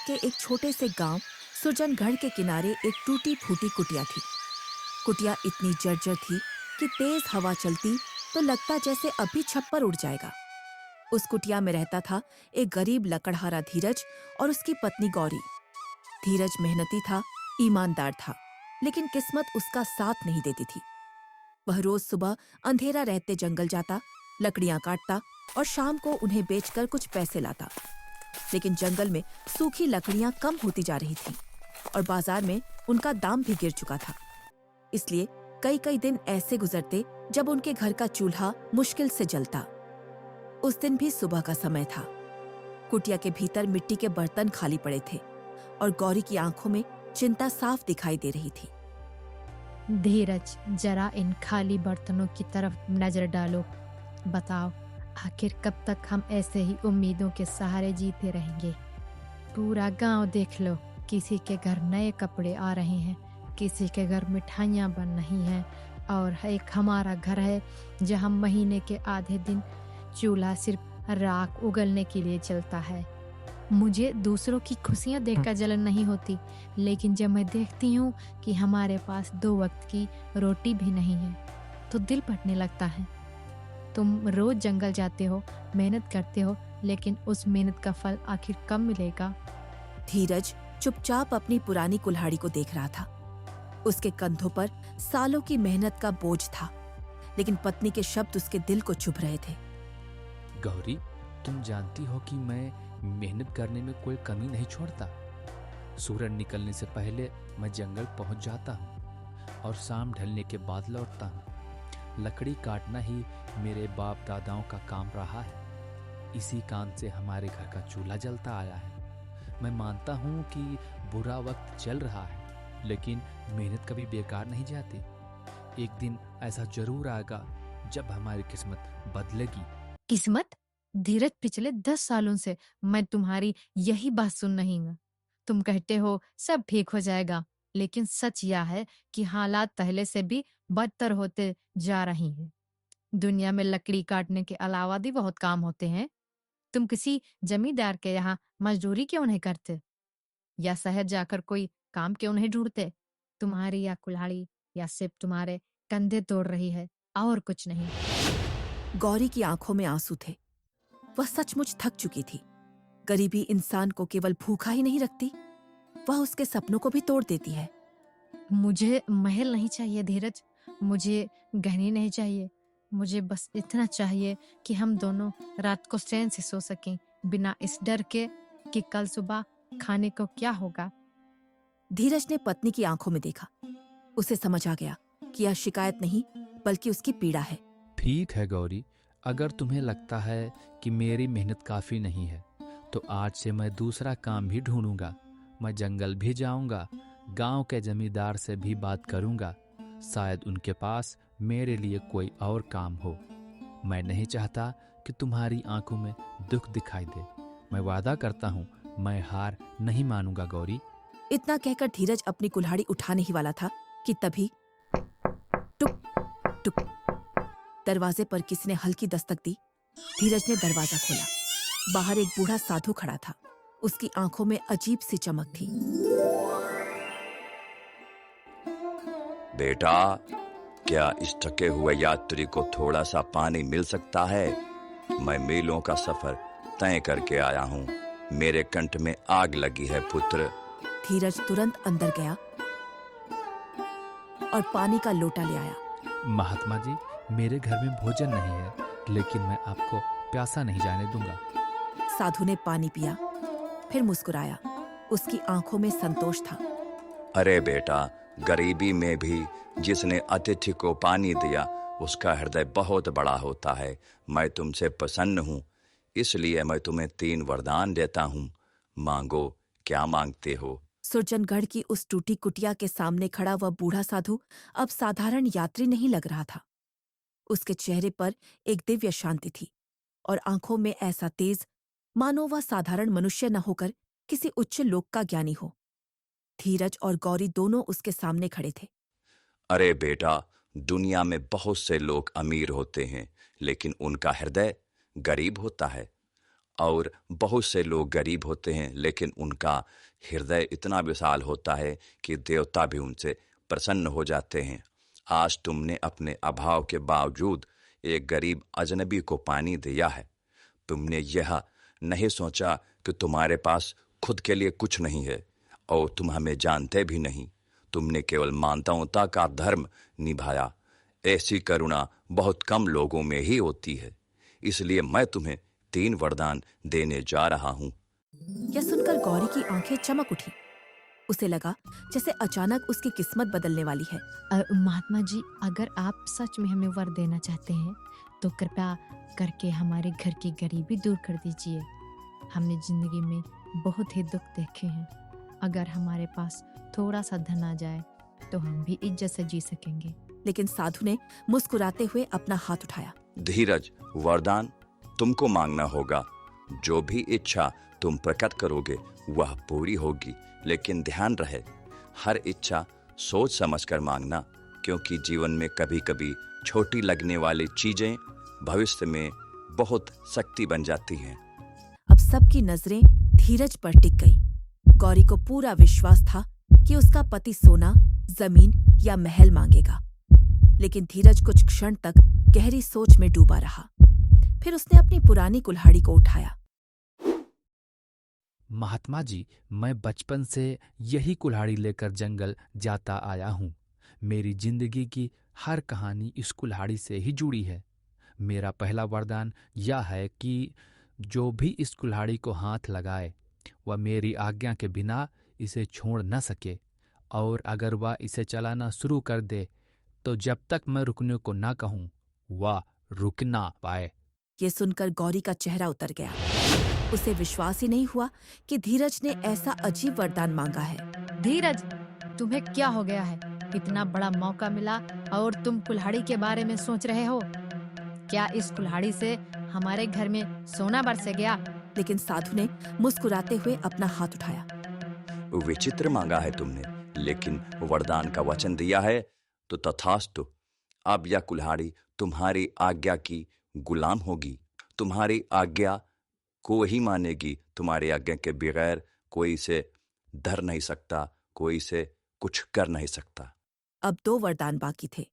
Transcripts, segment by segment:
के एक छोटे से गांव सुरजनगढ़ के किनारे एक टूटी फूटी कुटिया थी। कुटिया इतनी जर्जर थी कि तेज हवा चलती तो लगता जैसे अभी छप्पर उड़ जाएगा। उस कुटिया में रहता था एक गरीब लकड़हारा धीरज और उसकी पत्नी गौरी। धीरज मेहनती था, ईमानदार था, लेकिन किस्मत उसका साथ नहीं देती थी। वह रोज सुबह अंधेरा रहते जंगल जाता, लकड़ियां काटता और शाम को उन्हें बेचकर कुछ पैसे लाता। लेकिन जंगल में सूखी लकड़ियां कम होती जा रही थीं और बाजार में उनका दाम भी गिर चुका था। इसलिए कई कई दिन ऐसे गुजरते जब उनके घर का चूल्हा मुश्किल से जलता। उस दिन भी सुबह का समय था। कुटिया के भीतर मिट्टी के बर्तन खाली पड़े थे और गौरी की आंखों में चिंता साफ दिखाई दे रही थी। धीरज, जरा इन खाली बर्तनों की तरफ नजर डालो। बताओ, आखिर कब तक हम ऐसे ही उम्मीदों के सहारे जीते रहेंगे? पूरा गांव देख लो, किसी के घर नए कपड़े आ रहे हैं, किसी के घर मिठाइयाँ बन रही हैं, और एक हमारा घर है जहाँ महीने के आधे दिन चूल्हा सिर्फ राख उगलने के लिए चलता है। मुझे दूसरों की खुशियाँ देखकर जलन नहीं होती, लेकिन जब मैं देखती हूँ कि हमारे पास 2 वक्त की रोटी भी नहीं है तो दिल फटने लगता है। तुम रोज जंगल जाते हो, मेहनत करते हो, लेकिन उस मेहनत का फल आखिर कब मिलेगा? धीरज चुपचाप अपनी पुरानी कुल्हाड़ी को देख रहा था। उसके कंधों पर सालों की मेहनत का बोझ था, लेकिन पत्नी के शब्द उसके दिल को चुभ रहे थे। गौरी, तुम जानती हो कि मैं मेहनत करने में कोई कमी नहीं छोड़ता। सूरज निकलने से पहले मैं जंगल पहुंच जाता हूं और शाम ढलने के बाद लौटता हूं। लकड़ी काटना ही मेरे बाप दादाओं का काम रहा है। इसी काम से हमारे घर का चूल्हा जलता आया है। मैं मानता हूं कि बुरा वक्त चल रहा है, लेकिन मेहनत कभी बेकार नहीं जाती। एक दिन ऐसा जरूर आएगा जब हमारी किस्मत बदलेगी। किस्मत? धीरज, पिछले 10 सालों से मैं तुम्हारी यही बात सुन रही हूँ। तुम कहते हो सब ठीक हो जाएगा, लेकिन सच यह है कि हालात पहले से भी बदतर होते जा रही हैं। दुनिया में लकड़ी काटने के अलावा भी बहुत काम होते हैं। तुम किसी जमींदार के यहाँ मजदूरी क्यों नहीं करते, या शहर जाकर कोई काम क्यों नहीं ढूंढते? तुम्हारी या कुल्हाड़ी या सिर्फ तुम्हारे कंधे तोड़ रही है, और कुछ नहीं। गौरी की आंखों में आंसू थे। वह सचमुच थक चुकी थी। गरीबी इंसान को केवल भूखा ही नहीं रखती, वह उसके सपनों को भी तोड़ देती है। मुझे महल नहीं चाहिए धीरज, मुझे गहने नहीं चाहिए। मुझे बस इतना चाहिए कि हम दोनों रात को चैन से सो सकें, बिना इस डर के कि कल सुबह खाने को क्या होगा। धीरज ने पत्नी की आंखों में देखा। उसे समझ आ गया कि यह शिकायत नहीं, बल्कि उसकी पीड़ा है। ठीक है गौरी, अगर तुम्हें लगता है कि मेरी मेहनत काफ़ी नहीं है, तो आज से मैं दूसरा काम भी ढूंढूंगा। मैं जंगल भी जाऊंगा, गांव के जमींदार से भी बात करूंगा। शायद उनके पास मेरे लिए कोई और काम हो। मैं नहीं चाहता कि तुम्हारी आंखों में दुख दिखाई दे। मैं वादा करता हूँ, मैं हार नहीं मानूंगा गौरी। इतना कहकर धीरज अपनी कुल्हाड़ी उठाने ही वाला था कि तभी टुक टुक, दरवाजे पर किसी ने हल्की दस्तक दी। धीरज ने दरवाजा खोला। बाहर एक बूढ़ा साधु खड़ा था। उसकी आंखों में अजीब सी चमक थी। बेटा, क्या इस थके हुए यात्री को थोड़ा सा पानी मिल सकता है? मैं मीलों का सफर तय करके आया हूँ। मेरे कंठ में आग लगी है पुत्र। धीरज तुरंत अंदर गया और पानी का लोटा ले आया। महात्मा जी, मेरे घर में भोजन नहीं है, लेकिन मैं आपको प्यासा नहीं जाने दूंगा। साधु ने पानी पिया, फिर मुस्कुराया। उसकी आंखों में संतोष था। अरे बेटा, गरीबी में भी जिसने अतिथि को पानी दिया, उसका हृदय बहुत बड़ा होता है। मैं तुमसे प्रसन्न हूँ, इसलिए मैं तुम्हें 3 वरदान देता हूँ। मांगो, क्या मांगते हो? सुरजनगढ़ की उस टूटी कुटिया के सामने खड़ा वह बूढ़ा साधु अब साधारण यात्री नहीं लग रहा था। उसके चेहरे पर एक दिव्य शांति थी और आंखों में ऐसा तेज, मानो वह साधारण मनुष्य न होकर किसी उच्च लोक का ज्ञानी हो। धीरज और गौरी दोनों उसके सामने खड़े थे। अरे बेटा, दुनिया में बहुत से लोग अमीर होते हैं, लेकिन उनका हृदय गरीब होता है। और बहुत से लोग गरीब होते हैं, लेकिन उनका हृदय इतना विशाल होता है कि देवता भी उनसे प्रसन्न हो जाते हैं। आज तुमने अपने अभाव के बावजूद एक गरीब अजनबी को पानी दिया है। तुमने यह नहीं सोचा कि तुम्हारे पास खुद के लिए कुछ नहीं है और तुम हमें जानते भी नहीं। तुमने केवल मानवता का धर्म निभाया। ऐसी करुणा बहुत कम लोगों में ही होती है। इसलिए मैं तुम्हें 3 वरदान देने जा रहा हूँ। यह सुनकर गौरी की आंखें चमक उठी। उसे लगा जैसे अचानक उसकी किस्मत बदलने वाली है। महात्मा जी, अगर आप सच में हमें वर देना चाहते हैं तो कृपया करके हमारे घर की गरीबी दूर कर दीजिए। हमने जिंदगी में बहुत ही दुख देखे हैं। अगर हमारे पास थोड़ा सा धन आ जाए तो हम भी इज्जत से जी सकेंगे। लेकिन साधु ने मुस्कुराते हुए अपना हाथ उठाया। धीरज, वरदान तुमको मांगना होगा। जो भी इच्छा तुम प्रकट करोगे वह पूरी होगी, लेकिन ध्यान रहे हर इच्छा सोच समझकर मांगना, क्योंकि जीवन में कभी कभी छोटी लगने वाली चीजें भविष्य में बहुत शक्ति बन जाती हैं। अब सबकी नजरें धीरज पर टिक गई। गौरी को पूरा विश्वास था कि उसका पति सोना, जमीन या महल मांगेगा, लेकिन धीरज कुछ क्षण तक गहरी सोच में डूबा रहा। फिर उसने अपनी पुरानी कुल्हाड़ी को उठाया। महात्मा जी, मैं बचपन से यही कुल्हाड़ी लेकर जंगल जाता आया हूँ। मेरी जिंदगी की हर कहानी इस कुल्हाड़ी से ही जुड़ी है। मेरा पहला वरदान यह है कि जो भी इस कुल्हाड़ी को हाथ लगाए वह मेरी आज्ञा के बिना इसे छोड़ न सके, और अगर वह इसे चलाना शुरू कर दे तो जब तक मैं रुकने को ना कहूँ वह रुक ना पाए। ये सुनकर गौरी का चेहरा उतर गया। उसे विश्वास ही नहीं हुआ कि धीरज ने ऐसा अजीब वरदान मांगा है। धीरज, तुम्हें क्या हो गया है? इतना बड़ा मौका मिला और तुम कुल्हाड़ी के बारे में सोच रहे हो? क्या इस कुल्हाड़ी से हमारे घर में सोना बरस गया? लेकिन साधु ने मुस्कुराते हुए अपना हाथ उठाया। विचित्र मांगा है तुमने, लेकिन वरदान का वचन दिया है तो तथास्तु। अब यह कुल्हाड़ी तुम्हारी आज्ञा की गुलाम होगी। तुम्हारी आज्ञा को ही मानेगी। तुम्हारी आज्ञा के बगैर कोई इसे धर नहीं सकता, कोई इसे कुछ कर नहीं सकता। अब 2 वरदान बाकी थे।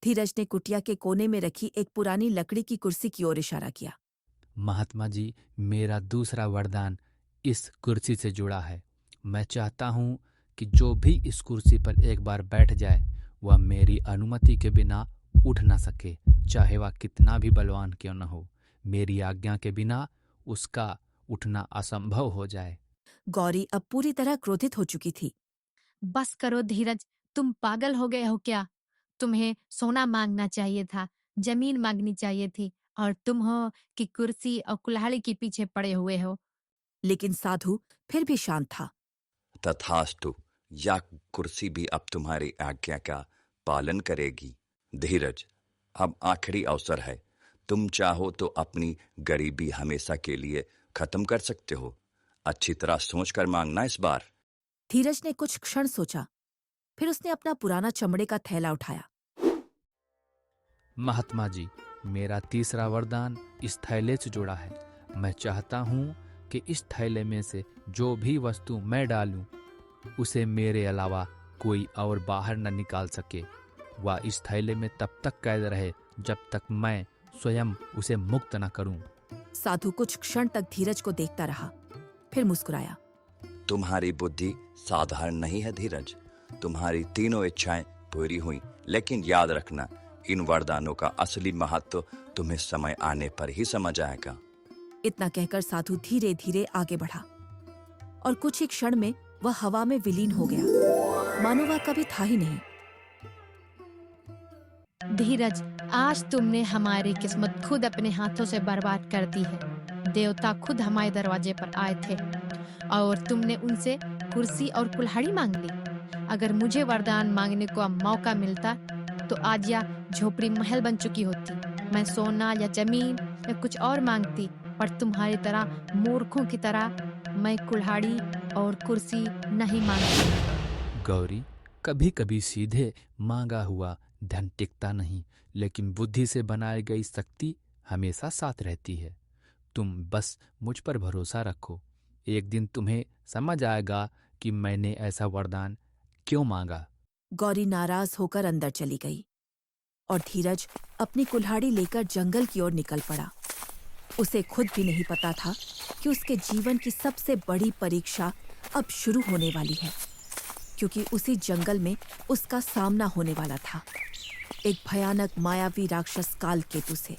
धीरज ने कुटिया के कोने में रखी एक पुरानी लकड़ी की कुर्सी की ओर इशारा किया। महात्मा जी, मेरा दूसरा वरदान इस कुर्सी से जुड़ा है। मैं चाहता हूँ कि जो भी इस कुर्सी पर एक बार बैठ जाए वह मेरी अनुमति के बिना उठ ना सके, चाहे वह कितना भी बलवान क्यों न हो। मेरी आज्ञा के बिना उसका उठना असंभव हो जाए। गौरी अब पूरी तरह क्रोधित हो चुकी थी। बस करो धीरज, तुम पागल हो गए हो क्या? तुम्हें सोना मांगना चाहिए था, जमीन मांगनी चाहिए थी, और तुम हो कि कुर्सी और कुल्हाड़ी के पीछे पड़े हुए हो। लेकिन साधु फिर भी शांत था। तथास्तु, यह कुर्सी भी अब तुम्हारी आज्ञा का पालन करेगी। धीरज, अब आखिरी अवसर है। तुम चाहो तो अपनी गरीबी हमेशा के लिए खत्म कर सकते हो। अच्छी तरह सोचकर मांगना इस बार। धीरज ने कुछ क्षण सोचा, फिर उसने अपना पुराना चमड़े का थैला उठाया। महात्मा जी, मेरा तीसरा वरदान इस थैले से जुड़ा है। मैं चाहता हूँ कि इस थैले में से जो भी वस्तु मैं डालूं उसे मेरे अलावा कोई और बाहर न निकाल सके। वह इस थैले में तब तक कैद रहे जब तक मैं स्वयं उसे मुक्त न करूं। साधु कुछ क्षण तक धीरज को देखता रहा, फिर मुस्कुराया। तुम्हारी बुद्धि साधारण नहीं है धीरज। तुम्हारी तीनों इच्छाएं पूरी हुई, लेकिन याद रखना, इन वरदानों का असली महत्व तुम्हें समय आने पर ही समझ आएगा। इतना कहकर साधु धीरे धीरे आगे बढ़ा और कुछ ही क्षण में वह हवा में विलीन हो गया, मानो वह कभी था ही नहीं। धीरज, आज तुमने हमारी किस्मत खुद अपने हाथों से बर्बाद कर दी है। देवता खुद हमारे दरवाजे पर आए थे और तुमने उनसे कुर्सी और कुल्हाड़ी मांग ली। अगर मुझे वरदान मांगने को अब मौका मिलता तो आज यह झोपड़ी महल बन चुकी होती। मैं सोना या जमीन या कुछ और मांगती, पर तुम्हारी तरह मूर्खों की तरह मैं कुल्हाड़ी और कुर्सी नहीं मांगती। गौरी, कभी कभी सीधे मांगा हुआ धन टिकता नहीं, लेकिन बुद्धि से बनाई गई शक्ति हमेशा साथ रहती है। तुम बस मुझ पर भरोसा रखो। एक दिन तुम्हें समझ आएगा कि मैंने ऐसा वरदान क्यों मांगा। गौरी नाराज होकर अंदर चली गई और धीरज अपनी कुल्हाड़ी लेकर जंगल की ओर निकल पड़ा। उसे खुद भी नहीं पता था कि उसके जीवन की सबसे बड़ी परीक्षा अब शुरू होने वाली है, क्योंकि उसी जंगल में उसका सामना होने वाला था एक भयानक मायावी राक्षस कालकेतु से।